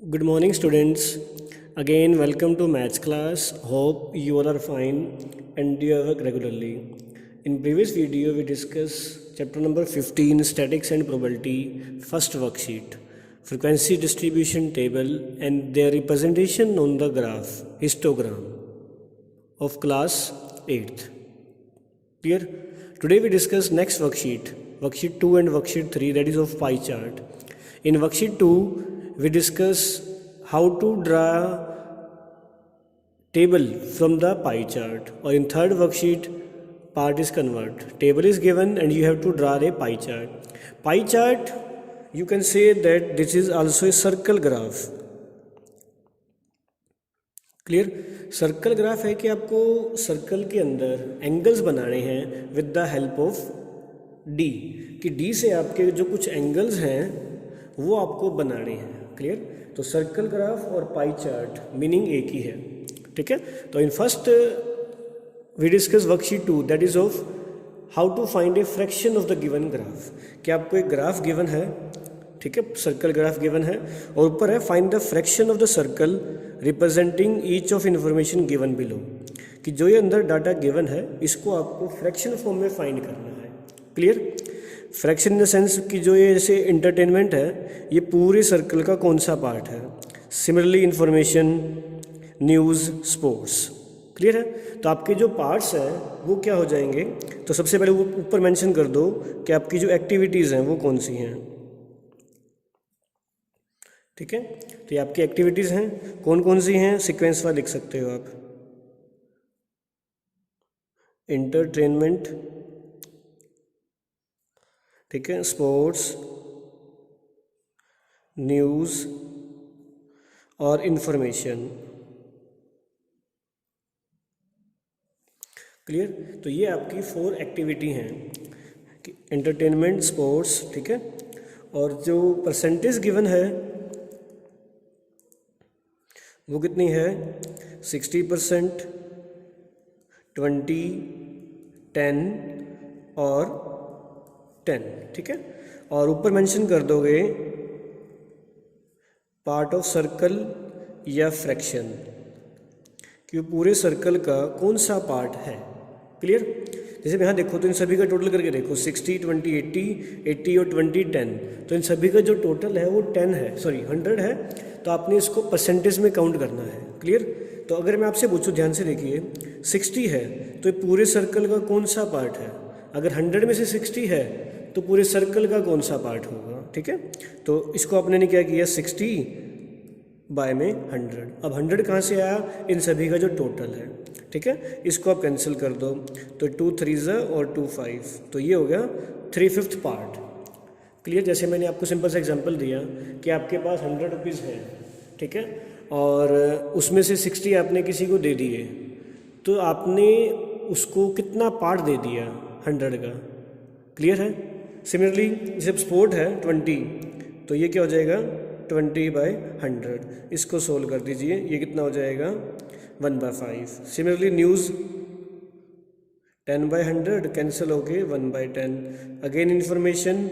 Good morning, students. Again, welcome to maths class. Hope you all are fine and you work regularly. In previous video, we discussed chapter number 15, Statics and Probability, first worksheet, frequency distribution table and their representation on the graph, histogram of class 8th. Clear? Today we discuss next worksheet, worksheet 2 and worksheet 3, that is of pie chart. In worksheet 2, we discuss how to draw table from the pie chart, or in third worksheet part is convert. Table is given and you have to draw a pie chart. Pie chart, you can say that this is also a circle graph. Clear? Circle graph है कि आपको circle के अंदर angles बनाने हैं with the help of D, कि D से आपके जो कुछ एंगल्स हैं वो आपको बनाने हैं. क्लियर? तो सर्कल ग्राफ और पाई चार्ट मीनिंग एक ही है. ठीक है. तो in first we discuss worksheet 2, that is of how to find a fraction of the given graph. कि आपको एक ग्राफ गिवन है, ठीक है, सर्कल ग्राफ गिवन है और ऊपर है find the fraction of the circle representing each of information given below. कि जो ये अंदर डाटा गिवन है इसको आपको फ्रैक्शन फॉर्म में फाइंड करना है. Clear? Fraction in the sense कि जो ये जैसे इंटरटेनमेंट है ये पूरे सर्कल का कौन सा पार्ट है. Similarly information, news, sports. Clear है? तो आपके जो पार्ट्स हैं वो क्या हो जाएंगे. तो सबसे पहले वो ऊपर मेंशन कर दो कि आपकी जो एक्टिविटीज़ हैं वो कौन सी हैं. ठीक है. तो ये आपकी एक्टिविटीज़ हैं, कौन कौन सी हैं सीक्वेंस वाइज लिख सकते हो आप. इंटरटेनमेंट, ठीक है, स्पोर्ट्स, न्यूज़ और इंफॉर्मेशन. क्लियर? तो ये आपकी 4 एक्टिविटी हैं कि एंटरटेनमेंट, स्पोर्ट्स, ठीक है, और जो परसेंटेज गिवन है वो कितनी है 60%, 20, 10 और 10. ठीक है. और ऊपर मेंशन कर दोगे पार्ट ऑफ सर्कल या फ्रैक्शन कि पूरे सर्कल का कौन सा पार्ट है. क्लियर? जैसे यहाँ देखो तो इन सभी का टोटल करके देखो 60, 20, 80, 80 और 20, 10. तो इन सभी का जो टोटल है वो 10 है, सॉरी 100 है. तो आपने इसको परसेंटेज में काउंट करना है. क्लियर? तो अगर मैं आपसे पूछूं, ध्यान से देखिए, 60 है तो ये पूरे सर्कल का कौन सा पार्ट है. अगर 100 में से 60 है तो पूरे सर्कल का कौन सा पार्ट होगा. ठीक है. तो इसको आपने ने क्या किया 60 बाय में 100. अब 100 कहाँ से आया, इन सभी का जो टोटल है. ठीक है. इसको आप कैंसिल कर दो तो 2 3 और 2 5, तो ये हो गया 3/5 पार्ट. क्लियर? जैसे मैंने आपको सिंपल सा एग्जांपल दिया कि आपके पास 100 रुपीज़ है, ठीक है, और उसमें से 60 आपने किसी को दे दिए, तो आपने उसको कितना पार्ट दे दिया 100 का. क्लियर है? सिमिलरली जब स्पोर्ट है 20, तो ये क्या हो जाएगा 20/100. इसको सोल्व कर दीजिए, ये कितना हो जाएगा 1/5. सिमिलरली न्यूज़ 10/100 कैंसिल हो गए 1/10. अगेन इन्फॉर्मेशन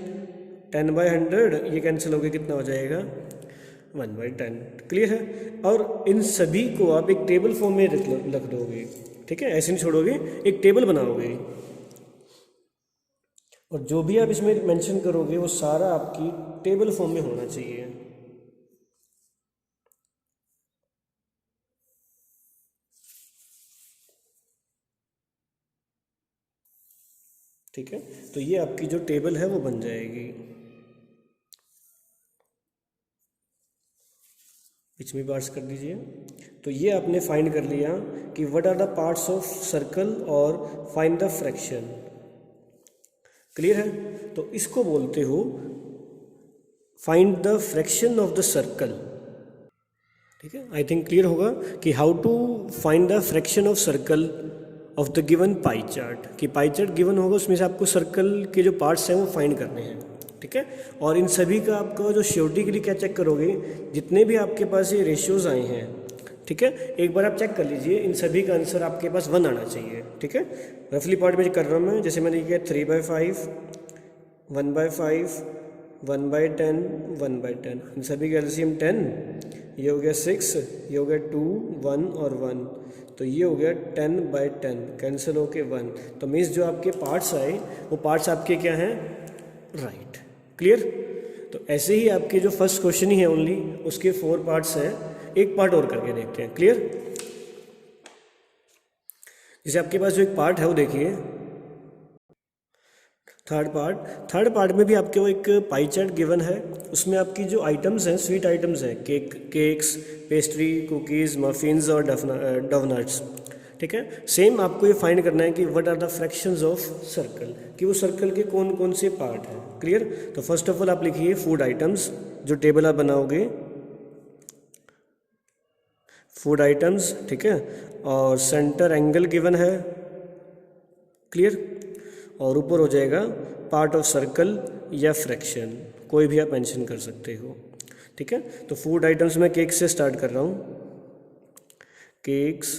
10/100, ये कैंसिल हो गए, कितना हो जाएगा 1/10. क्लियर है? और इन सभी को आप एक टेबल फॉर्म में रख दोगे. ठीक है, ऐसे नहीं छोड़ोगे, एक टेबल बनाओगे और जो भी आप इसमें मेंशन करोगे वो सारा आपकी टेबल फॉर्म में होना चाहिए. ठीक है. तो ये आपकी जो टेबल है वो बन जाएगी. इसमें पार्ट्स कर दीजिए. तो ये आपने फाइंड कर लिया कि what are the parts of circle और फाइंड द फ्रैक्शन. क्लियर है? तो इसको बोलते हो find the fraction of the circle. ठीक है. आई थिंक क्लियर होगा कि how to find the fraction of circle of the given pie chart. कि पाई चार्ट गिवन होगा, उसमें से आपको सर्कल के जो पार्ट्स हैं वो फाइंड करने हैं. ठीक है. और इन सभी का आपका जो श्योरिटी के लिए क्या चेक करोगे, जितने भी आपके पास ये रेशियोज आए हैं, ठीक है, एक बार आप चेक कर लीजिए, इन सभी का आंसर आपके पास 1 आना चाहिए. ठीक है. रफली पार्ट में कर रहा हूँ मैं, जैसे मैंने किया 3/5, 1/5, 1/10, 1/10, इन सभी का एलसीएम 10 ये हो गया 6, ये हो गया 2, 1 और 1, तो ये हो गया 10/10, कैंसिल होके 1। तो मीन्स जो आपके पार्ट्स आए वो पार्ट्स आपके क्या हैं, राइट। क्लियर। तो ऐसे ही आपके जो फर्स्ट क्वेश्चन ही है ओनली, उसके 4 पार्ट्स हैं, एक पार्ट और करके देखते हैं। क्लियर। जैसे आपके पास जो एक पार्ट है वो देखिए, थर्ड पार्ट में भी आपके वो एक पाई चार्ट गिवन है, उसमें आपकी जो आइटम्स हैं, स्वीट आइटम्स हैं, केक्स, पेस्ट्री, कुकीज़, मफिन्स और डोनट्स। ठीक है। सेम आपको ये फाइंड करना है कि what are the fractions of circle, कि वो सर्कल के कौन कौन से पार्ट हैं। क्लियर। तो फर्स्ट ऑफ ऑल आप लिखिए फूड आइटम्स, जो टेबल आप बनाओगे, फूड आइटम्स। ठीक है। और सेंटर एंगल गिवन है। क्लियर। और ऊपर हो जाएगा पार्ट ऑफ सर्कल या फ्रैक्शन, कोई भी आप मेंशन कर सकते हो। ठीक है। तो फूड आइटम्स में केक से स्टार्ट कर रहा हूँ, केक्स,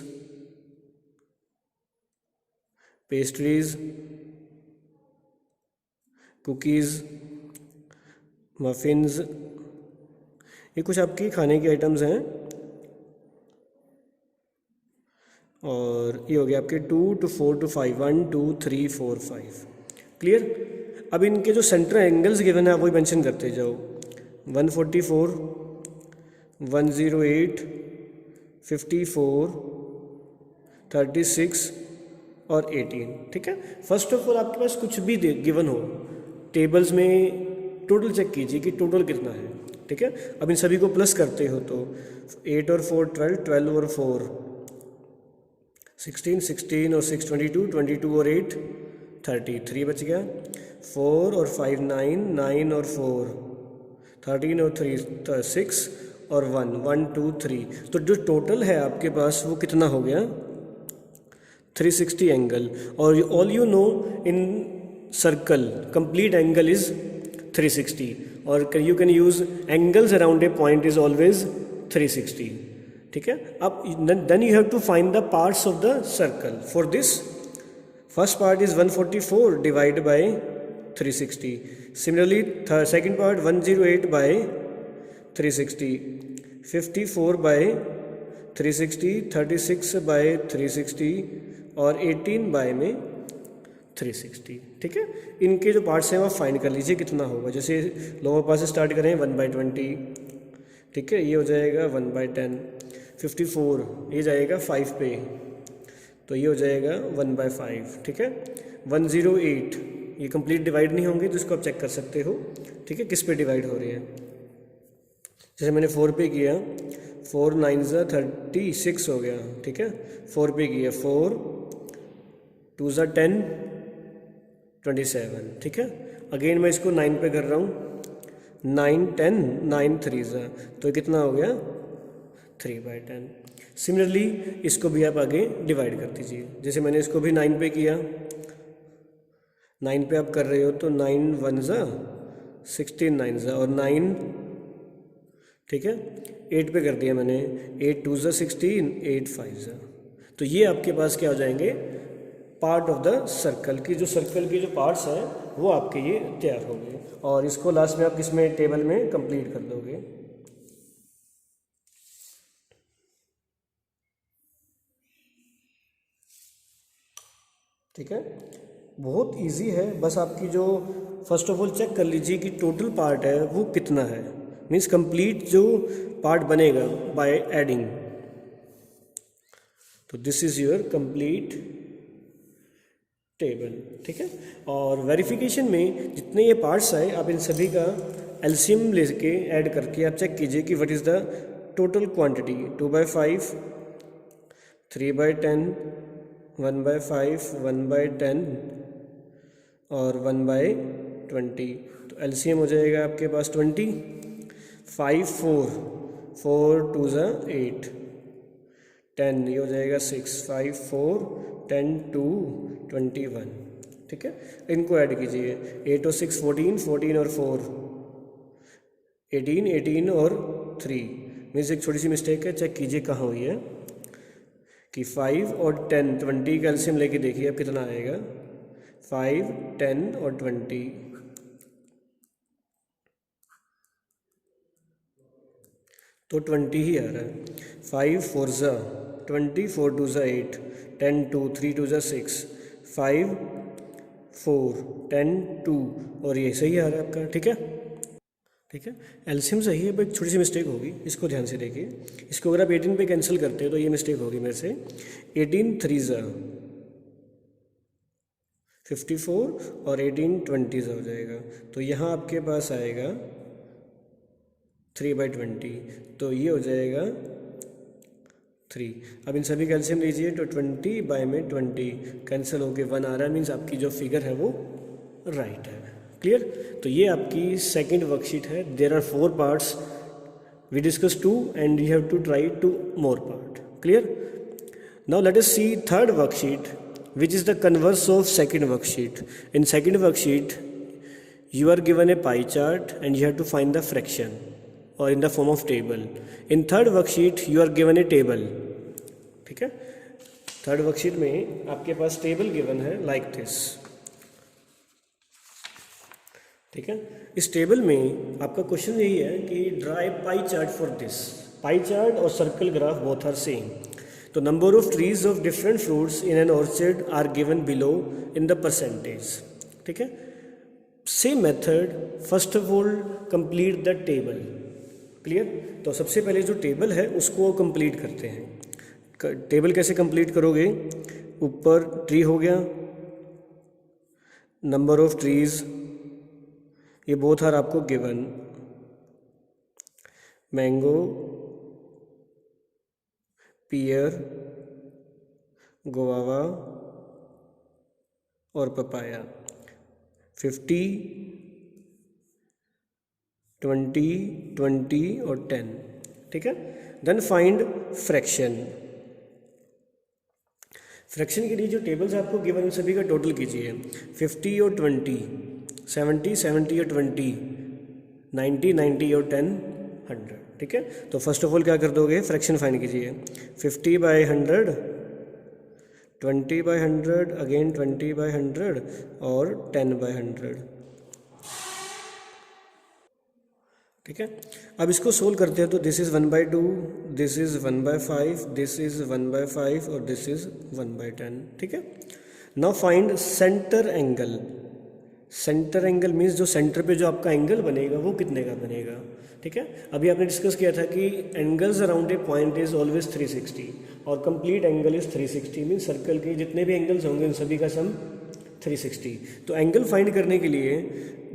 पेस्ट्रीज, कुकीज़, मफिन्स, ये कुछ आपकी खाने की आइटम्स हैं। और ये हो गया आपके 2 to 4 to 5, 1 2 3 4 5। क्लियर। अब इनके जो सेंटर एंगल्स गिवन है आप वही मेंशन करते जाओ, 144, 108, 54, 36 और 18। ठीक है। फर्स्ट ऑफ ऑल आपके पास कुछ भी गिवन हो, टेबल्स में टोटल चेक कीजिए कि टोटल कितना है। ठीक है। अब इन सभी को प्लस करते हो तो 8 और 4 12, 12 और 4 16, 16 और 6 22, 22 और 8 33 बच गया। 4 और 5 9, 9 और 4 13 और 3 6 और 1 1 2 3। तो जो टोटल है आपके पास वो कितना हो गया, 360 एंगल। और all you know in circle complete angle is 360, और you can use angles around a point is always 360। ठीक है। अब then you have to find the parts of the circle. For this first part is 144 divide by 360। Similarly second part 108 by 360, 54 by 360, 36 by 360 और 18 bye में 360। ठीक है। इनके जो parts हैं वो फाइंड कर लीजिए कितना होगा। जैसे लोअर पार्ट से स्टार्ट करें 1/20। ठीक है। ये हो जाएगा 1/10। 54 ये जाएगा 5 पे, तो ये हो जाएगा 1/5। ठीक है। 108 ये कंप्लीट डिवाइड नहीं होंगे, तो इसको आप चेक कर सकते हो। ठीक है, किस पे डिवाइड हो रही है। जैसे मैंने 4 पे किया, 4 9 36 हो गया। ठीक है। 4 पे किया, 4 2 10 27। ठीक है। अगेन मैं इसको 9 पे कर रहा हूँ, 9 10 9 3 तो कितना हो गया 3/10। सिमिलरली इसको भी आप आगे डिवाइड कर दीजिए। जैसे मैंने इसको भी 9 पे किया, 9 पे आप कर रहे हो तो 9 1 16 9 और 9। ठीक है। 8 पे कर दिया मैंने, 8 2 16 8 5 तो ये आपके पास क्या हो जाएंगे, पार्ट ऑफ द सर्कल की, जो सर्कल के जो पार्ट्स हैं वो आपके ये तैयार हो गए। और इसको लास्ट में आप किसमें टेबल में कंप्लीट कर दोगे। ठीक है। बहुत इजी है, बस आपकी जो फर्स्ट ऑफ ऑल चेक कर लीजिए कि टोटल पार्ट है वो कितना है, मीन्स कंप्लीट जो पार्ट बनेगा बाय एडिंग। तो this is your complete table. ठीक है। और वेरिफिकेशन में जितने ये पार्ट्स आए आप इन सभी का एलसीएम लेके ऐड करके आप चेक कीजिए कि what is the total quantity. 2/5, 3/10, 1/5, 1/10 और 1/20। तो एलसीएम हो जाएगा आपके पास 20। 5 4 4 2 8, 10 ये हो जाएगा 6, 5 4 10 2 21। ठीक है। इनको ऐड कीजिए, 8 और 6 14, 14 और 4 18, 18 और 3। मीन्स एक छोटी सी मिस्टेक है, चेक कीजिए कहाँ हुई है कि 5 और 10 20 का एलसीएम लेके देखिए अब कितना आएगा, 5 10 और 20। तो 20 ही आ रहा है। 5 4 ज़ा 20, 4 2 ज़ा 8, 10 2, 3 2 ज़ा 6, 5 4 10 2, और ये सही आ रहा है आपका। ठीक है, ठीक है, एलसीएम सही है, बट छोटी सी मिस्टेक होगी, इसको ध्यान से देखिए। इसको अगर आप 18 पे कैंसिल करते हो तो ये मिस्टेक होगी मेरे से। 18 3 ज़ा 54 और 18 20 ज़ा हो जाएगा, तो यहाँ आपके पास आएगा 3/20, तो ये हो जाएगा 3। अब इन सभी का एलसीएम लीजिए तो 20 बाय में 20 कैंसिल होके 1 आ रहा है, मीन्स आपकी जो फिगर है वो राइट है। क्लियर? तो ये आपकी सेकंड वर्कशीट है। There are 4 parts, we discuss 2 and you have to try 2 more part. Clear? Now let us see third worksheet which is the converse of second worksheet. In second worksheet you are given a pie chart and you have to find the fraction or in the form of table. In third worksheet you are given a table. ठीक है, third worksheet में आपके पास table given है like this. ठीक है, इस table में आपका क्वेश्चन यही है कि draw a pie chart for this. Pie chart और circle graph both are same. तो number of trees of different fruits in an orchard are given below in the percentage. ठीक है, same method, first of all complete the table. Clear? तो सबसे पहले जो table है उसको कंप्लीट करते हैं। टेबल कैसे कंप्लीट करोगे? ऊपर ट्री हो गया, नंबर ऑफ ट्रीज, ये बोथ आर आपको गिवन, मैंगो, पियर, गुआवा और पपाया। 50, 20, 20 और 10। ठीक है, देन फाइंड फ्रैक्शन। फ्रैक्शन के लिए जो टेबल्स आपको गिवन उन सभी का टोटल कीजिए। 50 और 20, 70, 70 और 20, 90, 90 और 10, 100। ठीक है, तो फर्स्ट ऑफ ऑल क्या कर दोगे? फ्रैक्शन फाइंड कीजिए। 50/100, 20/100, अगेन 20/100 और 10/100। ठीक है, अब इसको सोल्व करते हैं तो this is 1/2, this is 1/5, this is 1/5 और दिस इज़ 1/10। ठीक है, now find centre angle. Centre angle means जो सेंटर पे जो आपका एंगल बनेगा वो कितने का बनेगा। ठीक है, अभी आपने डिस्कस किया था कि angles around a point is always 360 और complete angle is 360, means circle के जितने भी एंगल्स होंगे उन सभी का सम 360। तो एंगल फाइंड करने के लिए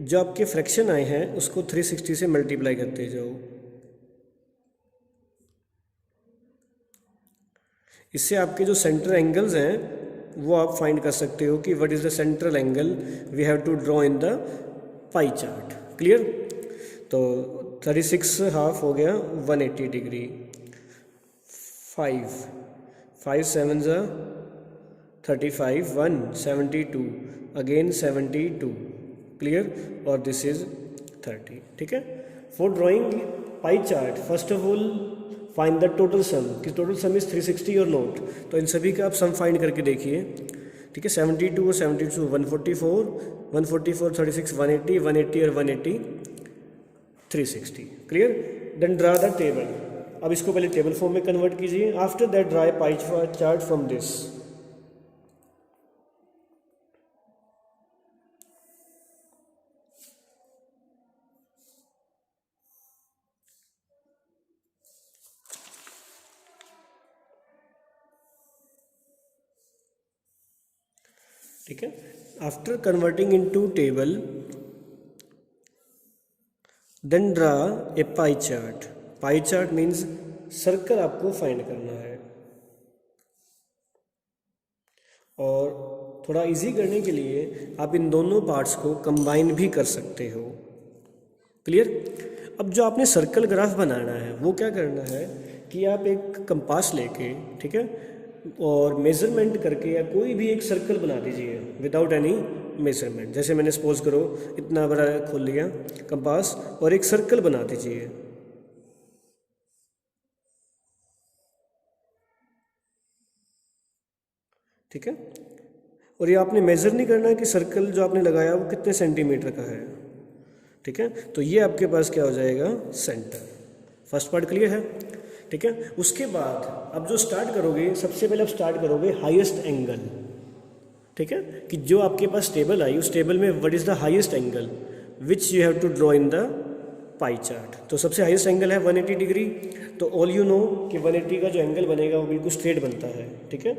जो आपके फ्रैक्शन आए हैं उसको 360 से मल्टीप्लाई करते जाओ। इससे आपके जो सेंटर एंगल्स हैं वो आप फाइंड कर सकते हो कि what is the central angle we have to draw in the pie chart. Clear? तो 36½ हो गया 180 डिग्री। 5 5 7 ज़ा 35, 1 72, अगेन 72। क्लियर? और दिस इज 30। ठीक है, for drawing pie chart first of all find the total sum, कि टोटल सम इज 360 और note. तो इन सभी का आप सम फाइंड करके देखिए। ठीक है, 72 और 72 144, 144 36 180, 180 और 180 360। Clear? Then draw the table. अब इसको पहले टेबल फॉर्म में कन्वर्ट कीजिए। After that draw a pie chart from this. ठीक है, after converting into table then draw a pie chart. Pie chart means circle आपको फाइंड करना है। और थोड़ा इजी करने के लिए आप इन दोनों पार्ट्स को कंबाइन भी कर सकते हो। क्लियर? अब जो आपने सर्कल ग्राफ बनाना है वो क्या करना है कि आप एक कंपास लेके, ठीक है, और मेज़रमेंट करके या कोई भी एक सर्कल बना दीजिए विदाउट एनी मेज़रमेंट। जैसे मैंने सपोज करो इतना बड़ा खोल लिया कंपास और एक सर्कल बना दीजिए। ठीक है, और ये आपने मेज़र नहीं करना कि सर्कल जो आपने लगाया वो कितने सेंटीमीटर का है। ठीक है, तो ये आपके पास क्या हो जाएगा? सेंटर। फर्स्ट पार्ट क्लियर है, ठीक है। उसके बाद अब जो स्टार्ट करोगे, सबसे पहले आप स्टार्ट करोगे हाईएस्ट एंगल, ठीक है, कि जो आपके पास टेबल आई, उस टेबल में what is the highest angle which you have to draw in the pie chart. तो सबसे हाईएस्ट एंगल है 180 डिग्री। तो ऑल यू नो कि 180 का जो एंगल बनेगा वो बिल्कुल स्ट्रेट बनता है, ठीक है।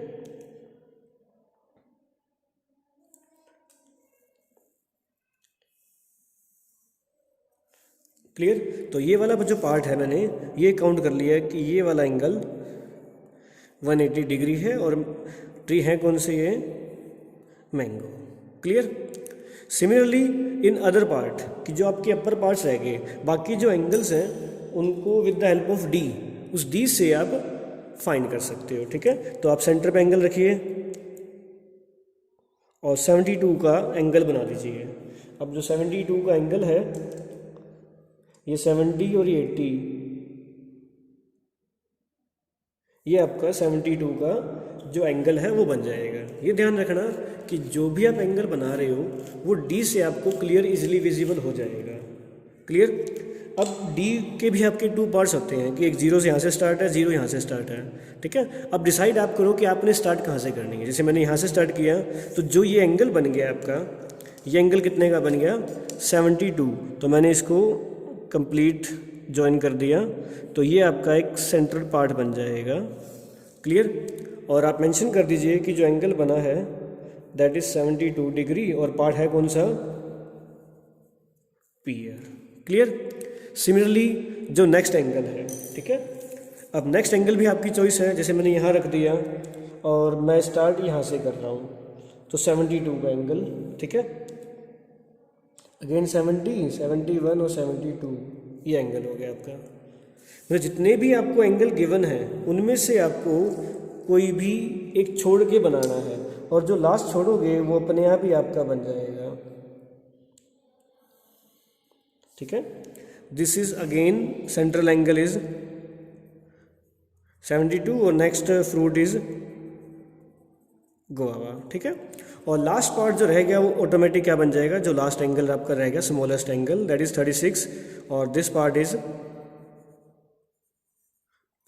क्लियर। तो ये वाला जो पार्ट है मैंने ये काउंट कर लिया है कि ये वाला एंगल 180 डिग्री है और ट्री है कौन से, ये mango. Clear. Similarly in other part कि जो आपके अपर पार्ट्स रह गए, बाकी जो एंगल्स हैं उनको with the help of D, उस डी से आप फाइंड कर सकते हो, ठीक है। तो आप सेंटर पे एंगल रखिए और 72 का एंगल बना दीजिए। अब जो 72 का एंगल है, ये 70 और ये 80, ये आपका 72 का जो एंगल है वो बन जाएगा। ये ध्यान रखना कि जो भी आप एंगल बना रहे हो वो डी से आपको क्लियर इजीली विजिबल हो जाएगा। क्लियर। अब डी के भी आपके 2 पार्ट्स होते हैं कि एक 0 से यहाँ से स्टार्ट है, 0 यहाँ से स्टार्ट है, ठीक है। अब डिसाइड आप करो कि आपने स्टार्ट कहाँ से करनी है। जैसे मैंने यहाँ से स्टार्ट किया तो जो ये एंगल बन गया आपका, ये एंगल कितने का बन गया 72। तो मैंने इसको कंप्लीट ज्वाइन कर दिया, तो ये आपका एक सेंट्रल पार्ट बन जाएगा। क्लियर। और आप मेंशन कर दीजिए कि जो एंगल बना है दैट इज 72 डिग्री और पार्ट है कौन सा, पीयर। क्लियर। सिमिलरली जो नेक्स्ट एंगल है, ठीक है। अब नेक्स्ट एंगल भी आपकी चॉइस है। जैसे मैंने यहाँ रख दिया और मैं स्टार्ट यहाँ से कर रहा हूँ, तो 72 का एंगल, ठीक है। अगेन 70, 71 और 72, ये एंगल हो गया आपका। मतलब जितने भी आपको एंगल गिवन है उनमें से आपको कोई भी एक छोड़ के बनाना है और जो लास्ट छोड़ोगे वो अपने आप ही आपका बन जाएगा, ठीक है। This is again central angle is 72 और नेक्स्ट फ्रूट इज गुआवा, ठीक है। और लास्ट पार्ट जो रह गया वो ऑटोमेटिक क्या बन जाएगा, जो लास्ट एंगल आपका रह गया स्मॉलेस्ट एंगल दैट इज 36 और this part is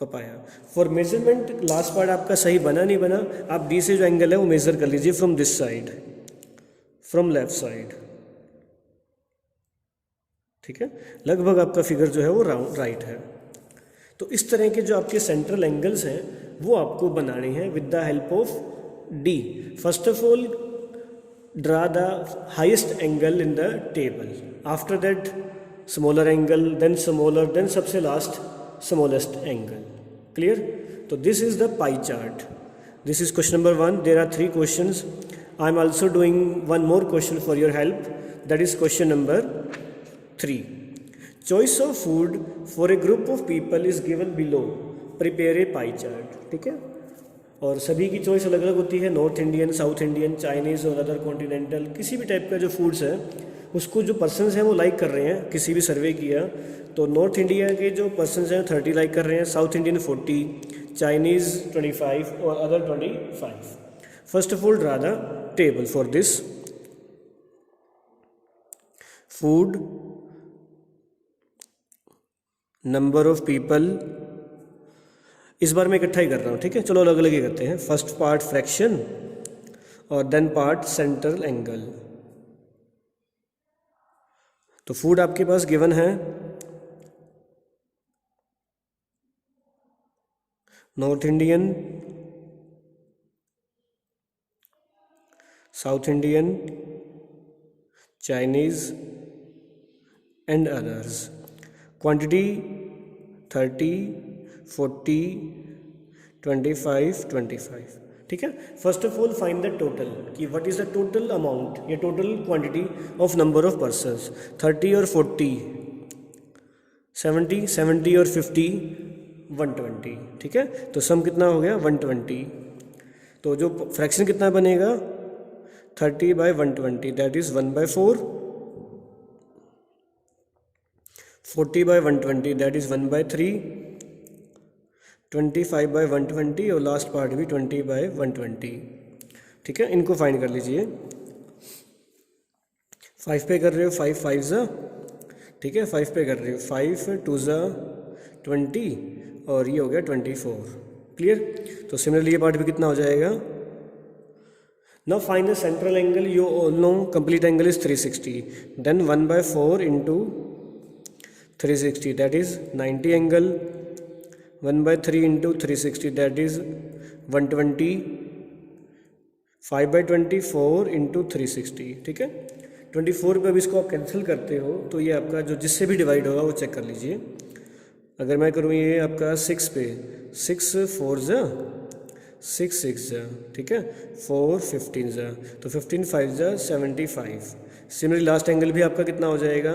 papaya. For measurement last part आपका सही बना नहीं बना, आप डी से जो एंगल है वो मेजर कर लीजिए from this side, from left side, ठीक है। लगभग आपका फिगर जो है वो राइट है। तो इस तरह के जो आपके सेंट्रल एंगल्स हैं वो आपको बनाने हैं with the help of D. First of all draw the highest angle in the table, after that smaller angle, then smaller, then सबसे last smallest angle. Clear? So this is the pie chart. This is question number 1. There are 3 questions. I am also doing one more question for your help. That is question number 3. Choice of food for a group of people is given below. Prepare a pie chart. ठीक है। और सभी की choice अलग अलग होती है, North Indian, South Indian, Chinese और अदर कॉन्टिनेंटल, किसी भी टाइप का जो फूड्स है उसको जो पर्सनस हैं वो लाइक कर रहे हैं। किसी भी सर्वे किया तो नॉर्थ इंडिया के जो पर्सनस हैं 30 लाइक कर रहे हैं, साउथ इंडियन 40, चाइनीज़ 25 और other 25। First of all draw the table for this food, number of people. इस बार मैं इकट्ठा ही कर रहा हूँ, ठीक है। चलो अलग अलग ही करते हैं। फर्स्ट पार्ट फ्रैक्शन और देन पार्ट सेंट्रल एंगल। तो फूड आपके पास गिवन है North Indian, South Indian, Chinese and others. Quantity 30, 40, 25, 25, ठीक है। First of all find the total कि what is the total amount या total quantity of number of persons. 30 और 40, 70 और 50, 120, ठीक है। तो सम कितना हो गया 120। तो जो फ्रैक्शन कितना बनेगा 30/120 दैट इज 1/4, 40/120 दैट इज 1/3, 25/120 और लास्ट पार्ट भी 20/120, ठीक है। इनको फाइंड कर लीजिए। 5 पे कर रहे हो, 5 5 ज़ा, ठीक है। 5 पे कर रहे हो, 5 2 ज़ा 20 और ये हो गया 24। क्लियर। तो सिमिलरली ये पार्ट भी कितना हो जाएगा। Now find the central angle, you all know complete angle is 360, then 1/4 into 360 that is 90 angle, 1/3 into 360 that is 120, 5/24 into 360। ठीक है, 24 पे अब इसको आप कैंसिल करते हो तो ये आपका जो जिससे भी डिवाइड होगा वो चेक कर लीजिए। अगर मैं करूँ ये आपका 6 पे, 6 4 जा 6 6 जा, ठीक है, 4 15 जा, तो 15 5 जा 75। सिमिलरली लास्ट एंगल भी आपका कितना हो जाएगा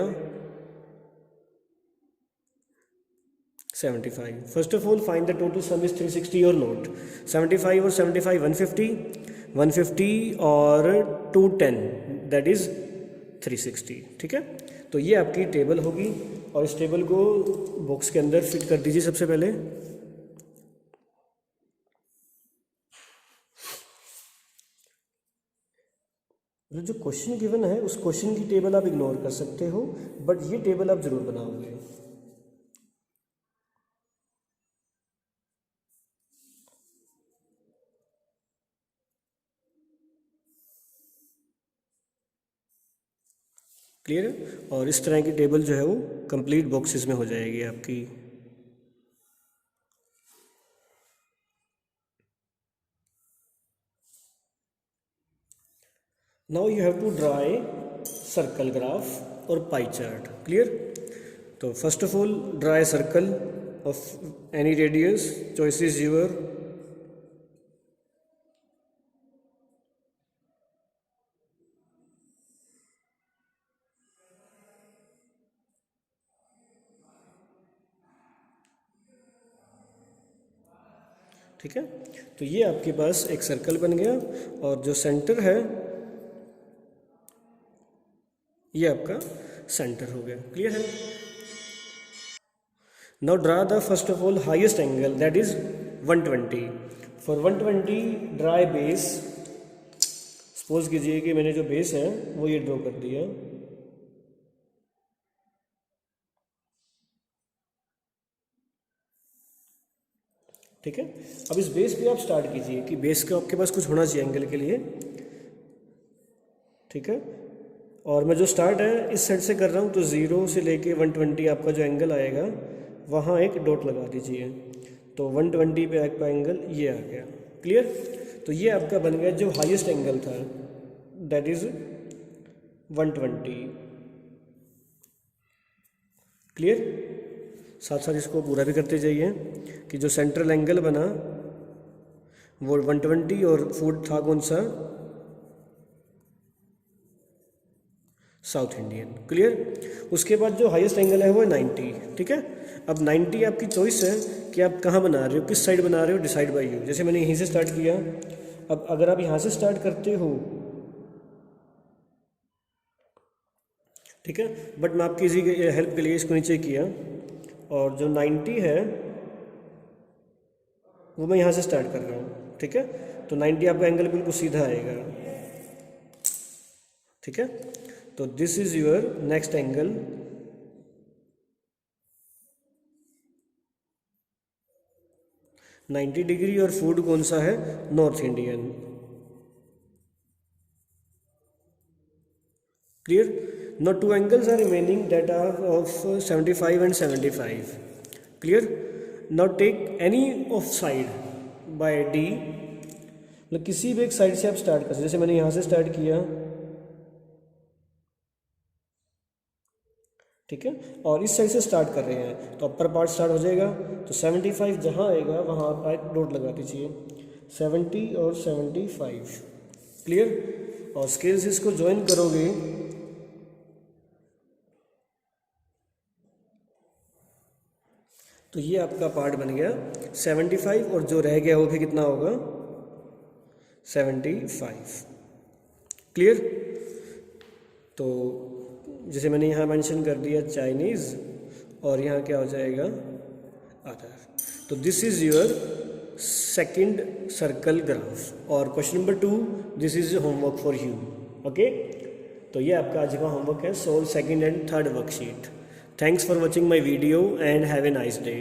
75। First of all find the total sum is 360 और नोट। 75 और 75 150, 150 और 210 दैट इज 360। ठीक है, तो ये आपकी टेबल होगी और इस टेबल को बॉक्स के अंदर फिट कर दीजिए सबसे पहले। जो क्वेश्चन गिवन है उस क्वेश्चन की टेबल आप इग्नोर कर सकते हो, बट ये टेबल आप जरूर बनाओगे। क्लियर है, और इस तरह की टेबल जो है वो कंप्लीट बॉक्सेस में हो जाएगी आपकी। Now you have to draw a circle graph और पाई चार्ट। क्लियर। तो first of all draw a circle of any radius, choice is your. ठीक है, तो ये आपके पास एक सर्कल बन गया और जो सेंटर है ये आपका सेंटर हो गया। क्लियर है। Now draw the first of all highest angle that is 120। For 120 draw a base. Suppose कीजिए कि मैंने जो बेस है वो ये ड्रॉ कर दिया। ठीक है, अब इस बेस पे आप स्टार्ट कीजिए कि बेस का आपके पास कुछ होना चाहिए एंगल के लिए। ठीक है, और मैं जो स्टार्ट है इस साइड से कर रहा हूँ, तो 0 से लेके 120 आपका जो एंगल आएगा वहाँ एक डॉट लगा दीजिए, तो 120 पे आपका एंगल ये आ गया। क्लियर। तो ये आपका बन गया जो हाईएस्ट एंगल था दैट इज 120। क्लियर। साथ साथ इसको पूरा भी करते जाइए कि जो सेंट्रल एंगल बना वो 120 और फूड था कौन सा, साउथ इंडियन। क्लियर। उसके बाद जो हाईएस्ट एंगल है वो है 90। ठीक है, अब 90 आपकी चॉइस है कि आप कहाँ बना रहे हो, किस साइड बना रहे हो, डिसाइड बाय यू। जैसे मैंने यहीं से स्टार्ट किया, अब अगर आप यहाँ से स्टार्ट करते हो, ठीक है, बट मैं आपकी इजी हेल्प के लिए इसको नीचे किया, और जो 90 है वो मैं यहाँ से स्टार्ट कर रहा हूँ। ठीक है, तो 90 आपका एंगल बिल्कुल सीधा आएगा। ठीक है, तो this is your next angle. Ninety degree और फूड कौन सा है, North Indian. Clear. Now two angles are remaining that are of 75 and 75. Clear. Now take any of side by D, मतलब किसी भी एक साइड से आप स्टार्ट कर सकते, जैसे मैंने यहाँ से स्टार्ट किया। ठीक है, और इस साइड से स्टार्ट कर रहे हैं तो अपर पार्ट स्टार्ट हो जाएगा, तो 75 जहाँ आएगा वहाँ आप एक डॉट लगा दीजिए, 70 और 75। क्लियर। और स्केल्स इसको ज्वाइन करोगे तो ये आपका पार्ट बन गया 75, और जो रह गया वो भी कितना होगा 75। क्लियर। तो जैसे मैंने यहाँ मेंशन कर दिया चाइनीज़, और यहाँ क्या हो जाएगा अदर। तो this is your second circle graph. और question number 2, this is homework for you. Okay, तो ये आपका आज का होमवर्क है, solve second and third worksheet. Thanks for watching my video and have a nice day.